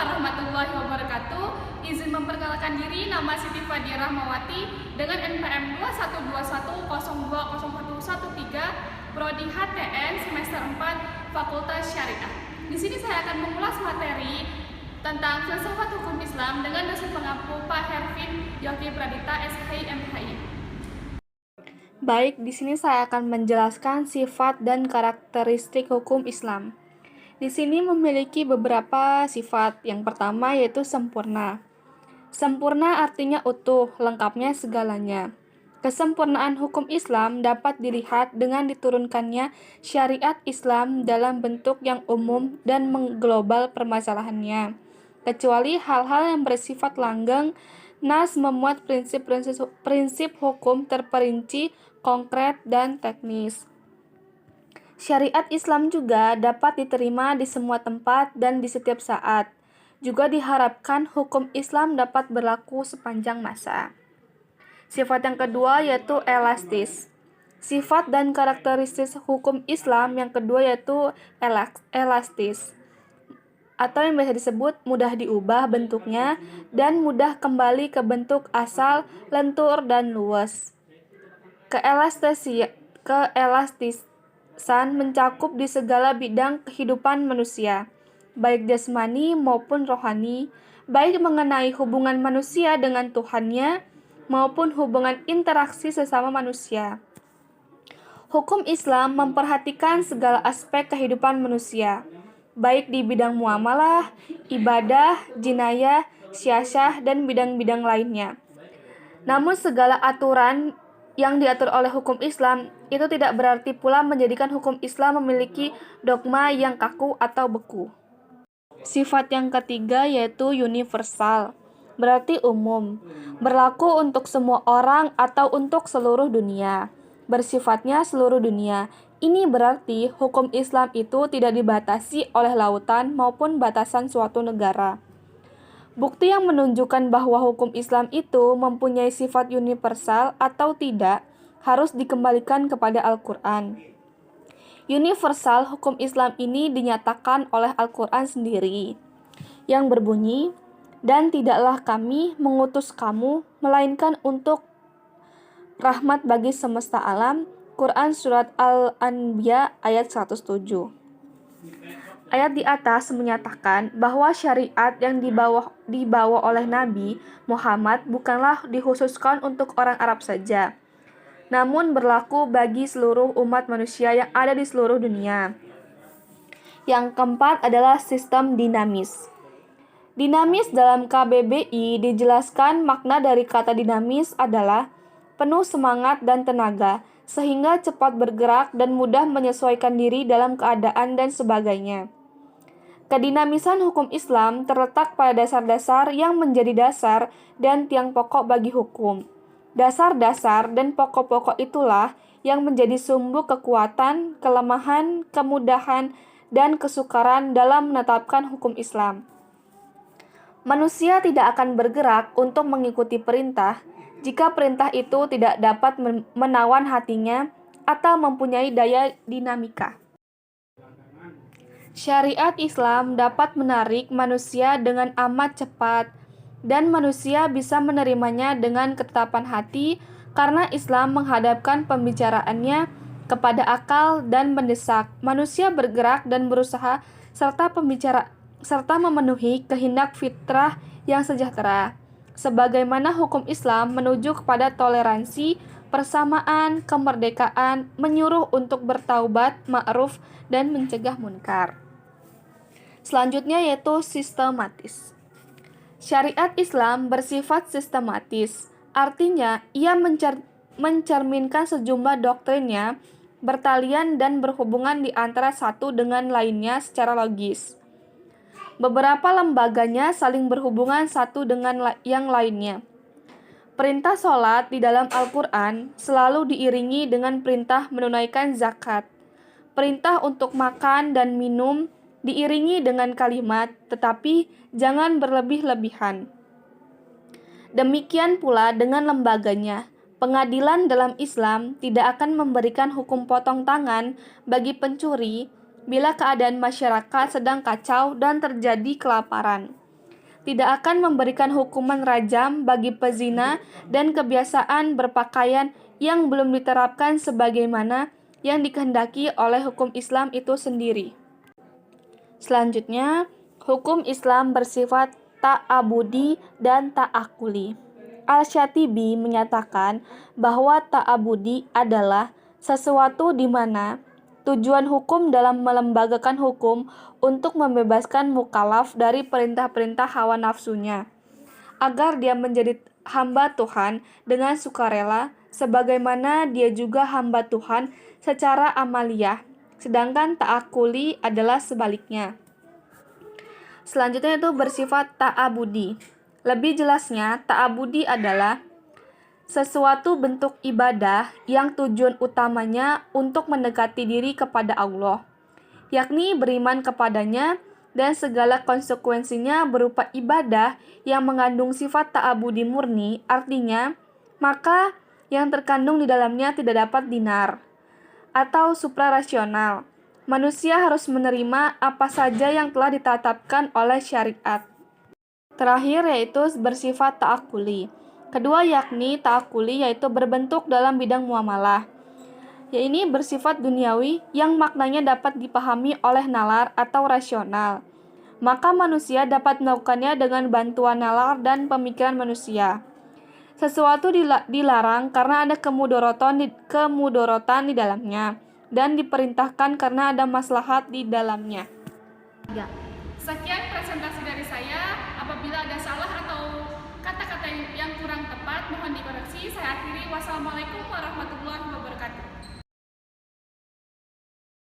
warahmatullahi wabarakatuh. Izin memperkenalkan diri, nama Siti Fadia Rahmawati dengan NPM 2121020113, Prodi HTN semester 4, Fakultas Syariah. Di sini saya akan mengulas materi tentang filsafat hukum Islam dengan dosen pengampu Pak Hervin Yogi Pradita, SHI MHI. Baik, di sini saya akan menjelaskan sifat dan karakteristik hukum Islam. Di sini memiliki beberapa sifat. Yang pertama yaitu sempurna. Sempurna artinya utuh, lengkapnya segalanya. Kesempurnaan hukum Islam dapat dilihat dengan diturunkannya syariat Islam dalam bentuk yang umum dan mengglobal permasalahannya. Kecuali hal-hal yang bersifat langgeng, Nas memuat prinsip hukum terperinci, konkret, dan teknis. Syariat Islam juga dapat diterima di semua tempat dan di setiap saat. Juga diharapkan hukum Islam dapat berlaku sepanjang masa. Sifat yang kedua yaitu elastis. Sifat dan karakteristik hukum Islam yang kedua yaitu elastis, atau yang biasa disebut mudah diubah bentuknya dan mudah kembali ke bentuk asal, lentur, dan luas. Keelastisan mencakup di segala bidang kehidupan manusia, baik jasmani maupun rohani, baik mengenai hubungan manusia dengan Tuhannya maupun hubungan interaksi sesama manusia. Hukum Islam memperhatikan segala aspek kehidupan manusia, baik di bidang muamalah, ibadah, jinayah, syiasah, dan bidang-bidang lainnya. Namun segala aturan yang diatur oleh hukum Islam itu tidak berarti pula menjadikan hukum Islam memiliki dogma yang kaku atau beku. Sifat yang ketiga yaitu universal, berarti umum, berlaku untuk semua orang atau untuk seluruh dunia. Bersifatnya seluruh dunia. Ini berarti hukum Islam itu tidak dibatasi oleh lautan maupun batasan suatu negara. Bukti yang menunjukkan bahwa hukum Islam itu mempunyai sifat universal atau tidak harus dikembalikan kepada Al-Quran. Universal hukum Islam ini dinyatakan oleh Al-Quran sendiri, yang berbunyi, "Dan tidaklah kami mengutus kamu, melainkan untuk rahmat bagi semesta alam." Quran Surat Al-Anbiya ayat 107. Ayat di atas menyatakan bahwa syariat yang dibawa oleh Nabi Muhammad bukanlah dikhususkan untuk orang Arab saja, namun berlaku bagi seluruh umat manusia yang ada di seluruh dunia. Yang keempat adalah sistem dinamis. Dinamis dalam KBBI dijelaskan makna dari kata dinamis adalah penuh semangat dan tenaga, sehingga cepat bergerak dan mudah menyesuaikan diri dalam keadaan dan sebagainya. Kedinamisan hukum Islam terletak pada dasar-dasar yang menjadi dasar dan tiang pokok bagi hukum. Dasar-dasar dan pokok-pokok itulah yang menjadi sumber kekuatan, kelemahan, kemudahan, dan kesukaran dalam menetapkan hukum Islam. Manusia tidak akan bergerak untuk mengikuti perintah jika perintah itu tidak dapat menawan hatinya atau mempunyai daya dinamika. Syariat Islam dapat menarik manusia dengan amat cepat, dan manusia bisa menerimanya dengan ketetapan hati karena Islam menghadapkan pembicaraannya kepada akal dan mendesak manusia bergerak dan berusaha serta memenuhi kehendak fitrah yang sejahtera. Sebagaimana hukum Islam menuju kepada toleransi, persamaan, kemerdekaan, menyuruh untuk bertaubat, ma'ruf, dan mencegah munkar. Selanjutnya yaitu sistematis. Syariat Islam bersifat sistematis, artinya ia mencerminkan sejumlah doktrinnya bertalian dan berhubungan di antara satu dengan lainnya secara logis. Beberapa lembaganya saling berhubungan satu dengan yang lainnya. Perintah sholat di dalam Al-Quran selalu diiringi dengan perintah menunaikan zakat. Perintah untuk makan dan minum diiringi dengan kalimat, tetapi jangan berlebih-lebihan. Demikian pula dengan lembaganya. Pengadilan dalam Islam tidak akan memberikan hukum potong tangan bagi pencuri bila keadaan masyarakat sedang kacau dan terjadi kelaparan. tidak akan memberikan hukuman rajam bagi pezina dan kebiasaan berpakaian yang belum diterapkan sebagaimana yang dikehendaki oleh hukum Islam itu sendiri. Selanjutnya, hukum Islam bersifat ta'abudi dan ta'akuli. Al-Syatibi menyatakan bahwa ta'abudi adalah sesuatu di mana tujuan hukum dalam melembagakan hukum untuk membebaskan mukallaf dari perintah-perintah hawa nafsunya, agar dia menjadi hamba Tuhan dengan sukarela, sebagaimana dia juga hamba Tuhan secara amaliyah, sedangkan ta'akuli adalah sebaliknya. Selanjutnya itu bersifat ta'abudi. Lebih jelasnya, ta'abudi adalah sesuatu bentuk ibadah yang tujuan utamanya untuk mendekati diri kepada Allah, yakni beriman kepadanya, dan segala konsekuensinya berupa ibadah yang mengandung sifat ta'abudi murni, artinya, maka yang terkandung di dalamnya tidak dapat dinar atau suprarasional. Manusia harus menerima apa saja yang telah ditetapkan oleh syariat. Terakhir yaitu bersifat ta'akuli. Kedua yakni ta'akuli yaitu berbentuk dalam bidang muamalah. Ini bersifat duniawi yang maknanya dapat dipahami oleh nalar atau rasional. Maka manusia dapat melakukannya dengan bantuan nalar dan pemikiran manusia. Sesuatu dilarang karena ada kemudorotan di dalamnya dan diperintahkan karena ada maslahat di dalamnya. Sekian presentasi dari saya. Apabila ada salah atau kata-kata yang kurang tepat, mohon dikoreksi. Saya akhiri. Wassalamualaikum warahmatullahi wabarakatuh.